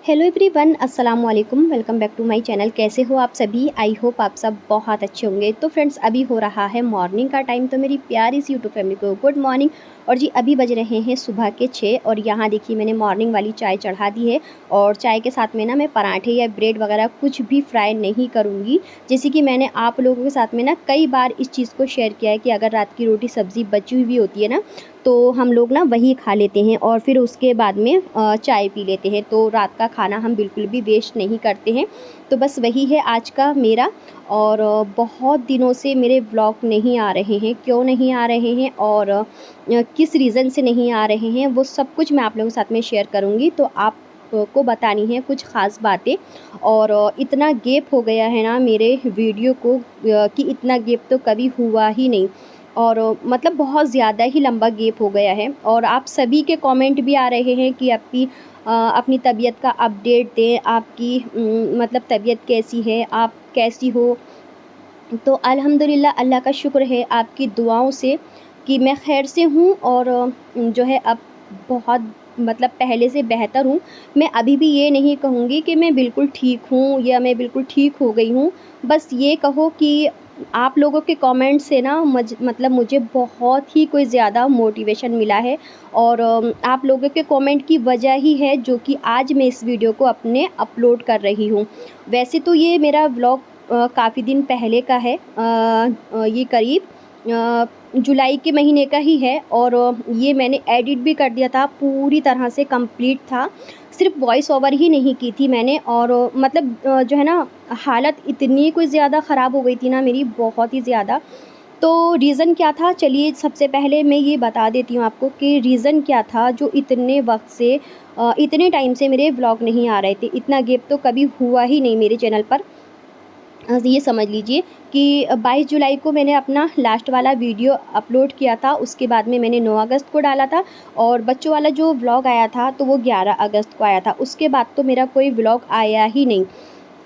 Hello everyone, अस्सलाम वालेकुम। Welcome back to my channel. कैसे हो आप सभी? आई होप आप सब बहुत अच्छे होंगे। तो फ्रेंड्स, अभी हो रहा है मॉर्निंग का टाइम। तो मेरी प्यारी सी यूट्यूब फैमिली को गुड मॉर्निंग। और जी अभी बज रहे हैं सुबह के 6 और यहाँ देखिए मैंने मॉर्निंग वाली चाय चढ़ा दी है। और चाय के साथ में ना मैं पराठे या ब्रेड वगैरह कुछ भी फ्राई नहीं करूँगी। जैसे कि मैंने आप लोगों के साथ में ना कई बार इस चीज़ को शेयर किया है कि अगर रात की रोटी सब्ज़ी बची हुई भी होती है ना, तो हम लोग ना वही खा लेते हैं और फिर उसके बाद में चाय पी लेते हैं। तो रात का खाना हम बिल्कुल भी वेस्ट नहीं करते हैं। तो बस वही है आज का मेरा। और बहुत दिनों से मेरे व्लॉग नहीं आ रहे हैं, क्यों नहीं आ रहे हैं और किस रीज़न से नहीं आ रहे हैं, वो सब कुछ मैं आप लोगों के साथ में शेयर करूँगी। तो आप को बतानी है कुछ ख़ास बातें। और इतना गैप हो गया है ना मेरे वीडियो को कि इतना गैप तो कभी हुआ ही नहीं। और मतलब बहुत ज़्यादा ही लंबा गैप हो गया है। और आप सभी के कमेंट भी आ रहे हैं कि अपनी तबीयत का अपडेट दें, आपकी मतलब तबीयत कैसी है, आप कैसी हो। तो अल्हम्दुलिल्लाह, अल्लाह का शुक्र है आपकी दुआओं से कि मैं खैर से हूँ। और जो है अब बहुत मतलब पहले से बेहतर हूँ। मैं अभी भी ये नहीं कहूँगी कि मैं बिल्कुल ठीक हूँ या मैं बिल्कुल ठीक हो गई हूँ। बस ये कहो कि आप लोगों के कमेंट से ना मतलब मुझे बहुत ही कोई ज़्यादा मोटिवेशन मिला है। और आप लोगों के कमेंट की वजह ही है जो कि आज मैं इस वीडियो को अपने अपलोड कर रही हूँ। वैसे तो ये मेरा व्लॉग काफ़ी दिन पहले का है। ये करीब जुलाई के महीने का ही है। और ये मैंने एडिट भी कर दिया था, पूरी तरह से कंप्लीट था। सिर्फ वॉइस ओवर ही नहीं की थी मैंने। और मतलब जो है ना, हालत इतनी कोई ज़्यादा ख़राब हो गई थी ना मेरी, बहुत ही ज़्यादा। तो रीज़न क्या था, चलिए सबसे पहले मैं ये बता देती हूँ आपको कि रीज़न क्या था जो इतने वक्त से इतने टाइम से मेरे व्लॉग नहीं आ रहे थे। इतना गैप तो कभी हुआ ही नहीं मेरे चैनल पर। ये समझ लीजिए कि 22 जुलाई को मैंने अपना लास्ट वाला वीडियो अपलोड किया था। उसके बाद में मैंने 9 अगस्त को डाला था। और बच्चों वाला जो व्लॉग आया था तो वो 11 अगस्त को आया था। उसके बाद तो मेरा कोई व्लॉग आया ही नहीं।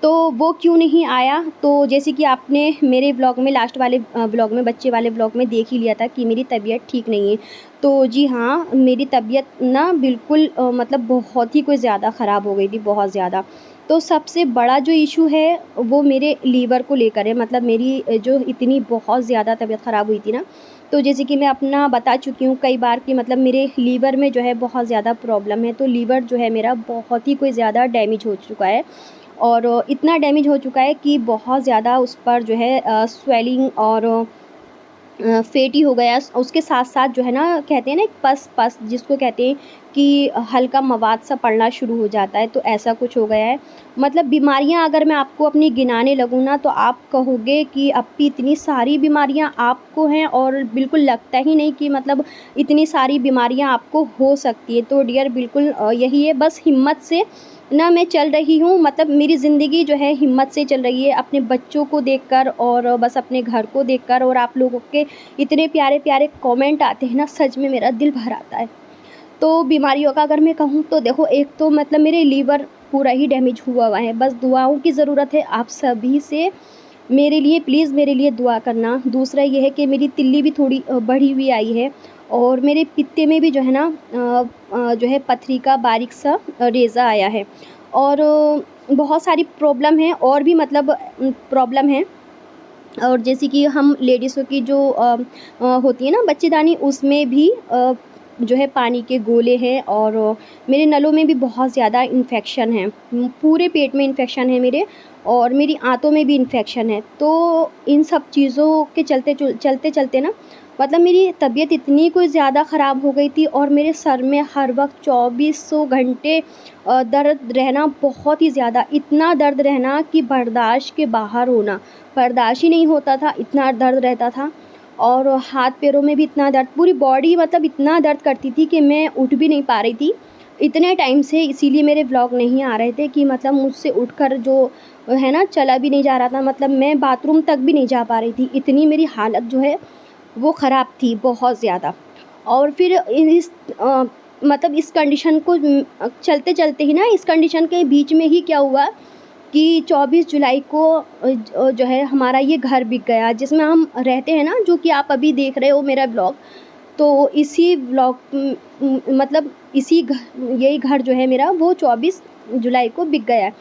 तो वो क्यों नहीं आया, तो जैसे कि आपने मेरे व्लॉग में लास्ट वाले व्लॉग में, बच्चे वाले व्लॉग में देख ही लिया था कि मेरी तबीयत ठीक नहीं है। तो जी हाँ, मेरी तबीयत ना बिल्कुल मतलब बहुत ही कोई ज़्यादा ख़राब हो गई थी, बहुत ज़्यादा। तो सबसे बड़ा जो इशू है वो मेरे लीवर को लेकर है। मतलब मेरी जो इतनी बहुत ज़्यादा तबीयत ख़राब हुई थी ना, तो जैसे कि मैं अपना बता चुकी हूँ कई बार कि मतलब मेरे लीवर में जो है बहुत ज़्यादा प्रॉब्लम है। तो लीवर जो है मेरा बहुत ही कोई ज़्यादा डैमेज हो चुका है। और इतना डैमेज हो चुका है कि बहुत ज़्यादा उस पर जो है स्वेलिंग और फैटी हो गया। उसके साथ-साथ जो है ना, कहते हैं ना एक पस जिसको कहते हैं कि हल्का मवाद सा पड़ना शुरू हो जाता है, तो ऐसा कुछ हो गया है। मतलब बीमारियाँ अगर मैं आपको अपनी गिनाने लगूँ ना, तो आप कहोगे कि अप्पी इतनी सारी बीमारियाँ आपको हैं और बिल्कुल लगता ही नहीं कि मतलब इतनी सारी बीमारियाँ आपको हो सकती है। तो डियर बिल्कुल यही है, बस हिम्मत से ना मैं चल रही हूँ। मतलब मेरी ज़िंदगी जो है हिम्मत से चल रही है, अपने बच्चों को देखकर और बस अपने घर को देखकर। और आप लोगों के इतने प्यारे-प्यारे कमेंट आते हैं ना, सच में मेरा दिल भर आता है। तो बीमारियों का अगर मैं कहूँ तो देखो, एक तो मतलब मेरे लीवर पूरा ही डैमेज हुआ हुआ है। बस दुआओं की ज़रूरत है आप सभी से। मेरे लिए प्लीज़ मेरे लिए दुआ करना। दूसरा ये है कि मेरी तिल्ली भी थोड़ी बढ़ी हुई आई है। और मेरे पित्ते में भी जो है ना जो है पथरी का बारीक सा रेज़ा आया है। और बहुत सारी प्रॉब्लम है और भी, मतलब प्रॉब्लम है। और जैसे कि हम लेडीज़ों की जो होती है ना बच्चेदानी, उसमें भी जो है पानी के गोले हैं। और मेरे नलों में भी बहुत ज़्यादा इन्फेक्शन है। पूरे पेट में इन्फेक्शन है मेरे। और मेरी आंतों में भी इन्फेक्शन है। तो इन सब चीज़ों के चलते ना, मतलब मेरी तबीयत इतनी कोई ज़्यादा ख़राब हो गई थी। और मेरे सर में हर वक्त चौबीसों घंटे दर्द रहना, बहुत ही ज़्यादा, इतना दर्द रहना कि बर्दाश्त के बाहर होना। बर्दाश्त ही नहीं होता था, इतना दर्द रहता था। और हाथ पैरों में भी इतना दर्द, पूरी बॉडी मतलब इतना दर्द करती थी कि मैं उठ भी नहीं पा रही थी इतने टाइम से। इसीलिए मेरे व्लॉग नहीं आ रहे थे कि मतलब मुझसे उठकर जो है ना, चला भी नहीं जा रहा था। मतलब मैं बाथरूम तक भी नहीं जा पा रही थी, इतनी मेरी हालत जो है वो ख़राब थी, बहुत ज़्यादा। और फिर मतलब इस कंडीशन को चलते-चलते ही ना, इस कंडीशन के बीच में ही क्या हुआ कि 24 जुलाई को जो है हमारा ये घर बिक गया जिसमें हम रहते हैं ना, जो कि आप अभी देख रहे हो मेरा व्लॉग। तो इसी व्लॉग मतलब इसी घ यही घर जो है मेरा, वो 24 जुलाई को बिक गया है।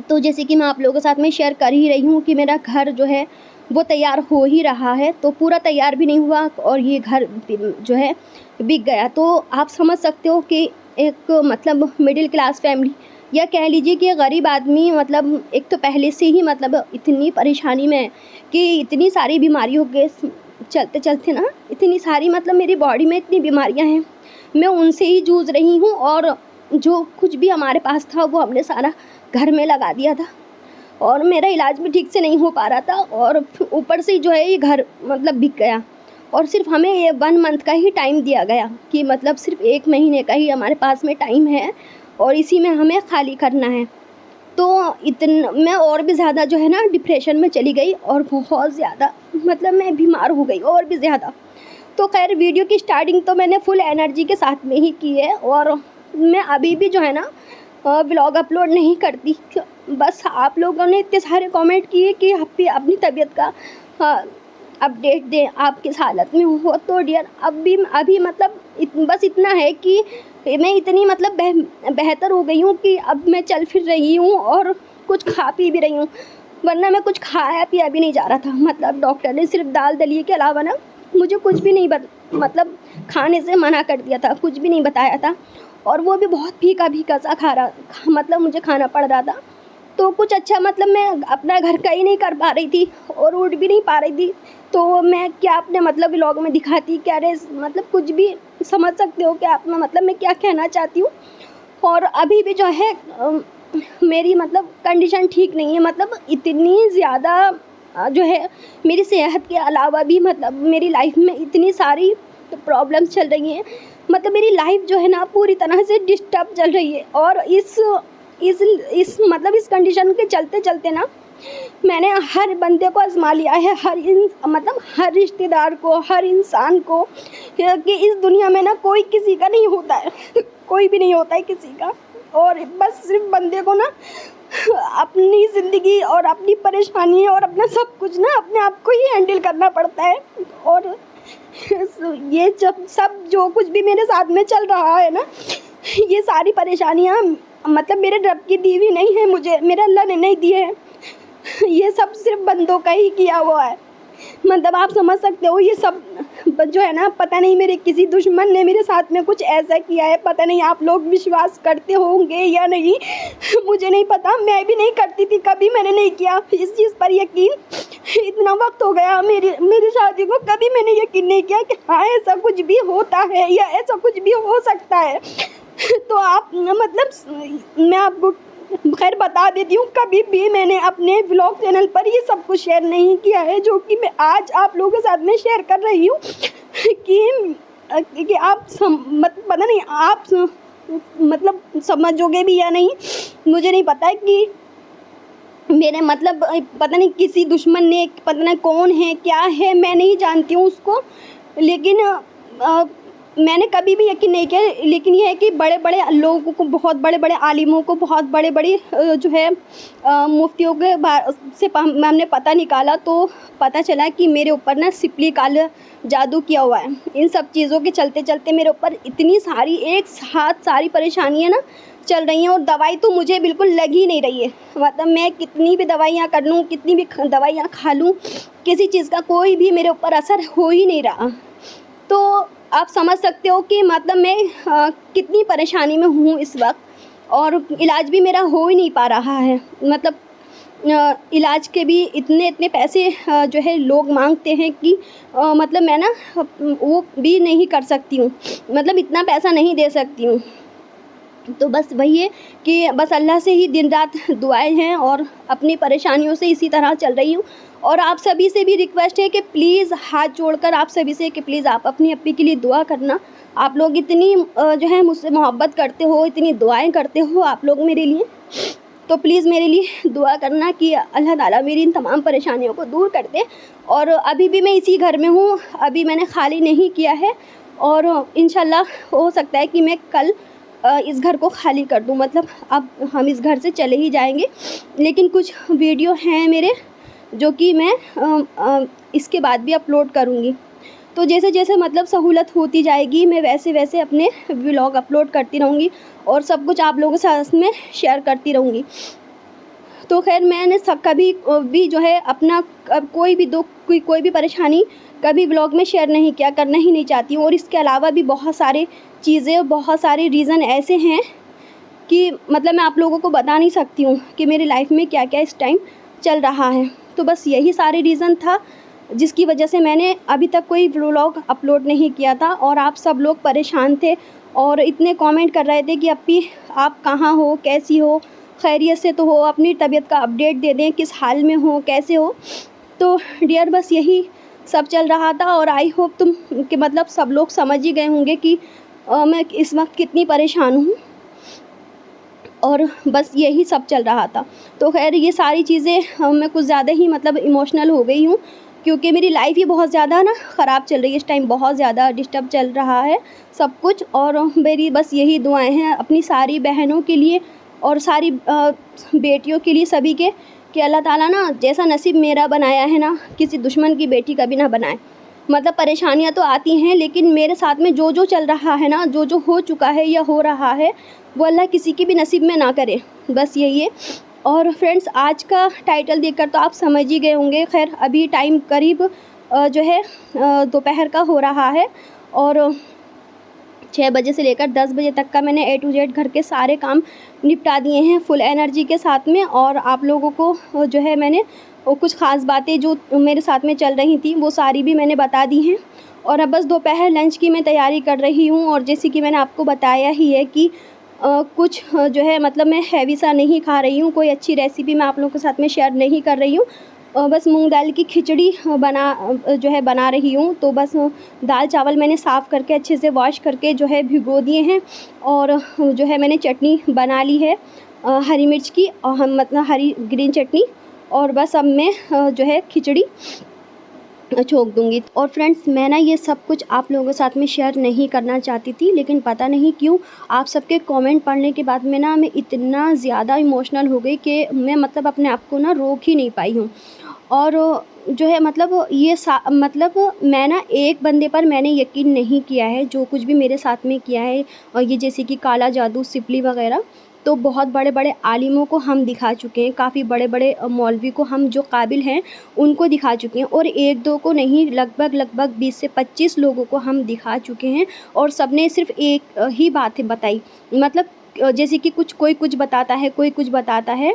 तो जैसे कि मैं आप लोगों के साथ में शेयर कर ही रही हूँ कि मेरा घर जो है वो तैयार हो ही रहा है, तो पूरा तैयार भी नहीं हुआ और ये घर जो है बिक गया। तो आप समझ सकते हो कि एक मतलब मिडिल क्लास फैमिली या कह लीजिए कि गरीब आदमी मतलब एक तो पहले से ही मतलब इतनी परेशानी में है कि इतनी सारी बीमारियों के चलते चलते ना इतनी सारी मतलब मेरी बॉडी में इतनी बीमारियां हैं, मैं उनसे ही जूझ रही हूँ। और जो कुछ भी हमारे पास था वो हमने सारा घर में लगा दिया था और मेरा इलाज भी ठीक से नहीं हो पा रहा था और ऊपर से जो है ये घर मतलब बिक गया। और सिर्फ हमें ये 1 मंथ का ही टाइम दिया गया कि मतलब सिर्फ 1 महीने का ही हमारे पास में टाइम है और इसी में हमें खाली करना है। तो इतना मैं और भी ज़्यादा जो है ना डिप्रेशन में चली गई और बहुत ज़्यादा मतलब मैं बीमार हो गई और भी ज़्यादा। तो खैर वीडियो की स्टार्टिंग तो मैंने फुल एनर्जी के साथ में ही की है और मैं अभी भी जो है ना व्लॉग अपलोड नहीं करती। बस आप लोगों ने इतने सारे कमेंट किए कि आप भी अपनी तबीयत का अपडेट दें, आप किस हालत में हो। तो डियर अभी मतलब बस इतना है कि मैं इतनी मतलब बेहतर हो गई हूँ कि अब मैं चल फिर रही हूँ और कुछ खा पी भी रही हूँ, वरना मैं कुछ खाया पिया भी नहीं जा रहा था। मतलब डॉक्टर ने सिर्फ दाल दलिए के अलावा ना मुझे कुछ भी नहीं मतलब खाने से मना कर दिया था, कुछ भी नहीं बताया था और वो भी बहुत फीका फीका सा मतलब मुझे खाना पड़ रहा था। तो कुछ अच्छा मतलब मैं अपना घर का ही नहीं कर पा रही थी और उठ भी नहीं पा रही थी। तो मैं क्या अपने मतलब व्लॉग में दिखाती क्या रे, मतलब कुछ भी समझ सकते हो कि आप मतलब मैं क्या कहना चाहती हूँ। और अभी भी जो है मेरी मतलब कंडीशन ठीक नहीं है, मतलब इतनी ज़्यादा जो है मेरी सेहत के अलावा भी मतलब मेरी लाइफ में इतनी सारी प्रॉब्लम्स चल रही हैं। मतलब मेरी लाइफ जो है ना पूरी तरह से डिस्टर्ब चल रही है और इस मतलब इस कंडीशन के चलते चलते ना मैंने हर बंदे को आजमा लिया है, मतलब हर रिश्तेदार को, हर इंसान को, कि इस दुनिया में ना कोई किसी का नहीं होता है कोई भी नहीं होता है किसी का। और बस सिर्फ बंदे को ना अपनी ज़िंदगी और अपनी परेशानी और अपना सब कुछ ना अपने आप को ही हैंडल करना पड़ता है। और ये जब सब जो कुछ भी मेरे साथ में चल रहा है ना, ये सारी परेशानियाँ मतलब मेरे रब की दी हुई नहीं है, मुझे मेरे अल्लाह ने नहीं दी है, ये सब सिर्फ बंदों का ही किया हुआ है। मतलब आप समझ सकते हो ये सब जो है ना, पता नहीं मेरे किसी दुश्मन ने मेरे साथ में कुछ ऐसा किया है, पता नहीं आप लोग विश्वास करते होंगे या नहीं, मुझे नहीं पता, मैं भी नहीं करती थी, कभी मैंने नहीं किया इस चीज़ पर यकीन। इतना वक्त हो गया मेरी शादी को, कभी मैंने यकीन नहीं किया कि हाँ ऐसा कुछ भी होता है या ऐसा कुछ भी हो सकता है। तो आप मतलब मैं आपको खैर बता देती हूँ, कभी भी मैंने अपने व्लॉग चैनल पर ये सब कुछ शेयर नहीं किया है जो कि मैं आज आप लोगों के साथ में शेयर कर रही हूँ कि आप पता नहीं आप मतलब समझोगे भी या नहीं, मुझे नहीं पता है कि मेरे मतलब पता नहीं किसी दुश्मन ने, पता नहीं कौन है क्या है, मैं नहीं जानती हूँ उसको, लेकिन मैंने कभी भी यकीन नहीं किया। लेकिन ये है कि बड़े बड़े लोगों को, बहुत बड़े बड़े आलिमों को, बहुत बड़े बड़े जो है मुफ्तियों के से हमने पता निकाला तो पता चला कि मेरे ऊपर ना सिपली काला जादू किया हुआ है। इन सब चीज़ों के चलते चलते मेरे ऊपर इतनी सारी एक साथ सारी परेशानियाँ ना चल रही हैं और दवाई तो मुझे बिल्कुल लग ही नहीं रही है। मतलब मैं कितनी भी दवाइयाँ कर लूँ, कितनी भी दवाइयाँ खा लूँ, किसी चीज़ का कोई भी मेरे ऊपर असर हो ही नहीं रहा। तो आप समझ सकते हो कि मतलब मैं कितनी परेशानी में हूँ इस वक्त और इलाज भी मेरा हो ही नहीं पा रहा है। मतलब इलाज के भी इतने पैसे जो है लोग मांगते हैं कि मतलब मैं ना वो भी नहीं कर सकती हूँ, मतलब इतना पैसा नहीं दे सकती हूँ। तो बस वही है कि बस अल्लाह से ही दिन रात दुआएं हैं और अपनी परेशानियों से इसी तरह चल रही हूँ। और आप सभी से भी रिक्वेस्ट है कि प्लीज़ हाथ जोड़कर आप सभी से कि प्लीज़ आप अपनी अप्पी के लिए दुआ करना। आप लोग इतनी जो है मुझसे मोहब्बत करते हो, इतनी दुआएं करते हो आप लोग मेरे लिए, तो प्लीज़ मेरे लिए दुआ करना कि अल्लाह ताला मेरी इन तमाम परेशानियों को दूर कर दे। और अभी भी मैं इसी घर में हूँ, अभी मैंने खाली नहीं किया है और इंशाल्लाह हो सकता है कि मैं कल इस घर को खाली कर दूँ। मतलब अब हम इस घर से चले ही जाएंगे, लेकिन कुछ वीडियो हैं मेरे जो कि मैं इसके बाद भी अपलोड करूँगी। तो तो जैसे जैसे मतलब सहूलत होती जाएगी मैं वैसे वैसे अपने व्लॉग अपलोड करती रहूँगी और सब कुछ आप लोगों के साथ में शेयर करती रहूँगी। तो खैर मैंने कभी भी जो है अपना कोई भी दुख कोई भी परेशानी कभी व्लॉग में शेयर नहीं किया, करना ही नहीं चाहती हूँ। और इसके अलावा भी बहुत सारी चीज़ें, बहुत सारे रीज़न ऐसे हैं कि मतलब मैं आप लोगों को बता नहीं सकती हूँ कि मेरी लाइफ में क्या क्या इस टाइम चल रहा है। तो बस यही सारे रीज़न था जिसकी वजह से मैंने अभी तक कोई व्लॉग अपलोड नहीं किया था। और आप सब लोग परेशान थे और इतने कमेंट कर रहे थे कि अप्पी आप कहाँ हो, कैसी हो, खैरियत से तो हो, अपनी तबीयत का अपडेट दे दें, किस हाल में हो, कैसे हो। तो डियर बस यही सब चल रहा था और आई होप तुम कि मतलब सब लोग समझ ही गए होंगे कि मैं इस वक्त कितनी परेशान हूँ और बस यही सब चल रहा था। तो खैर ये सारी चीज़ें मैं कुछ ज़्यादा ही मतलब इमोशनल हो गई हूँ क्योंकि मेरी लाइफ ही बहुत ज़्यादा ना ख़राब चल रही है इस टाइम, बहुत ज़्यादा डिस्टर्ब चल रहा है सब कुछ। और मेरी बस यही दुआएं हैं अपनी सारी बहनों के लिए और सारी बेटियों के लिए, सभी के, कि अल्लाह ताला ना जैसा नसीब मेरा बनाया है ना किसी दुश्मन की बेटी कभी ना बनाए। मतलब परेशानियाँ तो आती हैं लेकिन मेरे साथ में जो जो चल रहा है ना, जो जो हो चुका है या हो रहा है, वो अल्लाह किसी की भी नसीब में ना करे, बस यही है। और फ्रेंड्स आज का टाइटल देखकर तो आप समझ ही गए होंगे। खैर अभी टाइम करीब जो है दोपहर का हो रहा है और 6 बजे से लेकर 10 बजे तक का मैंने A to Z घर के सारे काम निपटा दिए हैं फुल एनर्जी के साथ में। और आप लोगों को जो है मैंने कुछ ख़ास बातें जो मेरे साथ में चल रही थी वो सारी भी मैंने बता दी हैं। और अब बस दोपहर लंच की मैं तैयारी कर रही हूँ। और जैसे कि मैंने आपको बताया ही है कि कुछ जो है मतलब मैं हैवी सा नहीं खा रही हूँ, कोई अच्छी रेसिपी मैं आप लोगों के साथ में शेयर नहीं कर रही हूँ। बस मूंग दाल की खिचड़ी बना रही हूँ। तो बस दाल चावल मैंने साफ़ करके अच्छे से वॉश करके जो है भिगो दिए हैं और जो है मैंने चटनी बना ली है हरी मिर्च की, और हम मतलब हरी ग्रीन चटनी। और बस अब मैं जो है खिचड़ी छोंक दूँगी। और फ्रेंड्स मैं ना ये सब कुछ आप लोगों के साथ में शेयर नहीं करना चाहती थी, लेकिन पता नहीं क्यों आप सबके कमेंट पढ़ने के बाद में ना मैं इतना ज़्यादा इमोशनल हो गई कि मैं मतलब अपने आप को ना रोक ही नहीं पाई हूँ। और जो है मतलब मतलब मैं ना एक बंदे पर मैंने यकीन नहीं किया है, जो कुछ भी मेरे साथ में किया है। और ये जैसे कि काला जादू, सिपली वगैरह, तो बहुत बड़े-बड़े आलिमों को हम दिखा चुके हैं, काफ़ी बड़े-बड़े मौलवी को हम जो काबिल हैं उनको दिखा चुके हैं। और 1-2 को नहीं, लगभग 20 से 25 लोगों को हम दिखा चुके हैं और सबने सिर्फ़ एक ही बात बताई। मतलब जैसे कि कोई कुछ बताता है, कोई कुछ बताता है,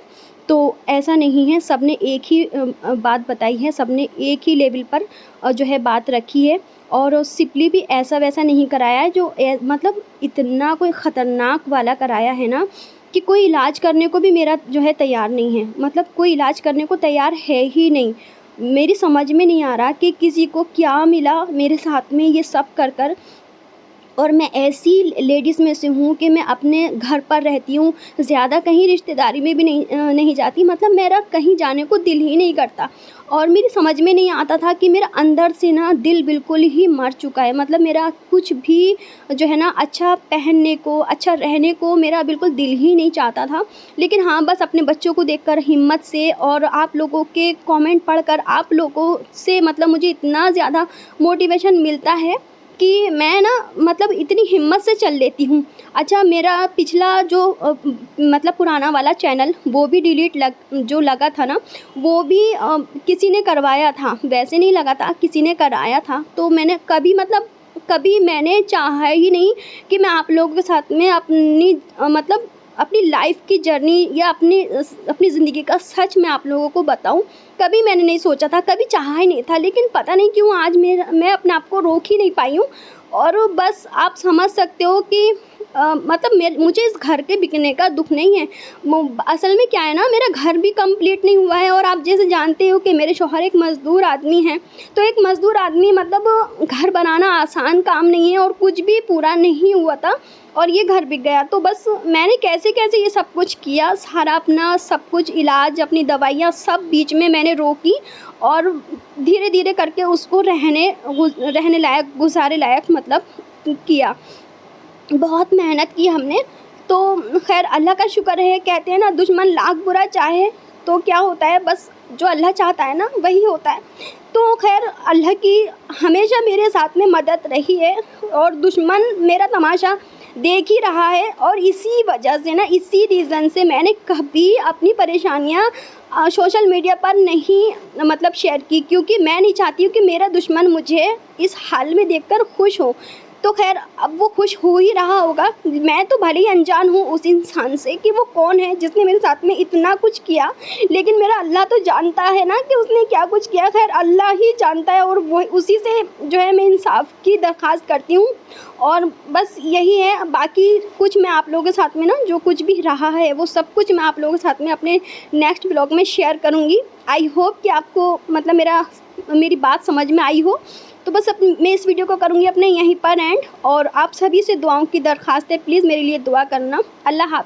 तो ऐसा नहीं है, सबने एक ही बात बताई है, सबने एक ही लेवल पर जो है बात रखी है। और सिपली भी ऐसा वैसा नहीं कराया है जो मतलब इतना कोई ख़तरनाक वाला कराया है ना कि कोई इलाज करने को भी मेरा जो है तैयार नहीं है। मतलब कोई इलाज करने को तैयार है ही नहीं। मेरी समझ में नहीं आ रहा कि किसी को क्या मिला मेरे साथ में ये सब कर। और मैं ऐसी लेडीज़ में से हूँ कि मैं अपने घर पर रहती हूँ, ज़्यादा कहीं रिश्तेदारी में भी नहीं जाती। मतलब मेरा कहीं जाने को दिल ही नहीं करता। और मेरी समझ में नहीं आता था कि मेरा अंदर से ना दिल बिल्कुल ही मर चुका है। मतलब मेरा कुछ भी जो है ना अच्छा पहनने को, अच्छा रहने को मेरा बिल्कुल दिल ही नहीं चाहता था। लेकिन हाँ, बस अपने बच्चों को देखकर हिम्मत से और आप लोगों के कमेंट पढ़कर आप लोगों से मतलब मुझे इतना ज़्यादा मोटिवेशन मिलता है कि मैं ना मतलब इतनी हिम्मत से चल लेती हूँ। अच्छा, मेरा पिछला जो मतलब पुराना वाला चैनल वो भी डिलीट जो लगा था ना, वो भी किसी ने करवाया था, वैसे नहीं लगा था, किसी ने कराया था। तो मैंने कभी मैंने चाहा ही नहीं कि मैं आप लोगों के साथ में अपनी मतलब अपनी लाइफ की जर्नी या अपनी ज़िंदगी का सच मैं आप लोगों को बताऊं। कभी मैंने नहीं सोचा था, कभी चाहा ही नहीं था, लेकिन पता नहीं क्यों आज मैं अपने आप को रोक ही नहीं पाई हूँ। और बस आप समझ सकते हो कि मतलब मुझे इस घर के बिकने का दुख नहीं है। असल में क्या है ना, मेरा घर भी कंप्लीट नहीं हुआ है। और आप जैसे जानते हो कि मेरे शौहर एक मज़दूर आदमी हैं, तो एक मज़दूर आदमी मतलब घर बनाना आसान काम नहीं है और कुछ भी पूरा नहीं हुआ था और ये घर बिक गया। तो बस मैंने कैसे कैसे ये सब कुछ किया, सारा अपना सब कुछ इलाज, अपनी दवाइयाँ सब बीच में मैंने रोकी और धीरे धीरे करके उसको रहने लायक, गुजारे लायक मतलब किया। बहुत मेहनत की हमने। तो खैर अल्लाह का शुक्र है, कहते हैं ना दुश्मन लाख बुरा चाहे तो क्या होता है, बस जो अल्लाह चाहता है ना वही होता है। तो खैर अल्लाह की हमेशा मेरे साथ में मदद रही है और दुश्मन मेरा तमाशा देख ही रहा है, और इसी वजह से ना, इसी रीज़न से मैंने कभी अपनी परेशानियाँ सोशल मीडिया पर नहीं मतलब शेयर की, क्योंकि मैं नहीं चाहती हूँ कि मेरा दुश्मन मुझे इस हाल में देखकर खुश हो। तो खैर अब वो खुश हो ही रहा होगा। मैं तो भले ही अनजान हूँ उस इंसान से कि वो कौन है जिसने मेरे साथ में इतना कुछ किया, लेकिन मेरा अल्लाह तो जानता है ना कि उसने क्या कुछ किया। खैर अल्लाह ही जानता है, और वो उसी से जो है मैं इंसाफ़ की दरख्वास्त करती हूँ। और बस यही है, बाकी कुछ मैं आप लोगों के साथ में ना, जो कुछ भी रहा है वो सब कुछ मैं आप लोगों के साथ में अपने नेक्स्ट व्लॉग में शेयर करूँगी। आई होप कि आपको मतलब मेरी बात समझ में आई हो। तो बस मैं इस वीडियो को करूँगी अपने यहीं पर एंड, और आप सभी से दुआओं की दरख्वास्त है, प्लीज़ मेरे लिए दुआ करना। अल्लाह हाफ़िज़।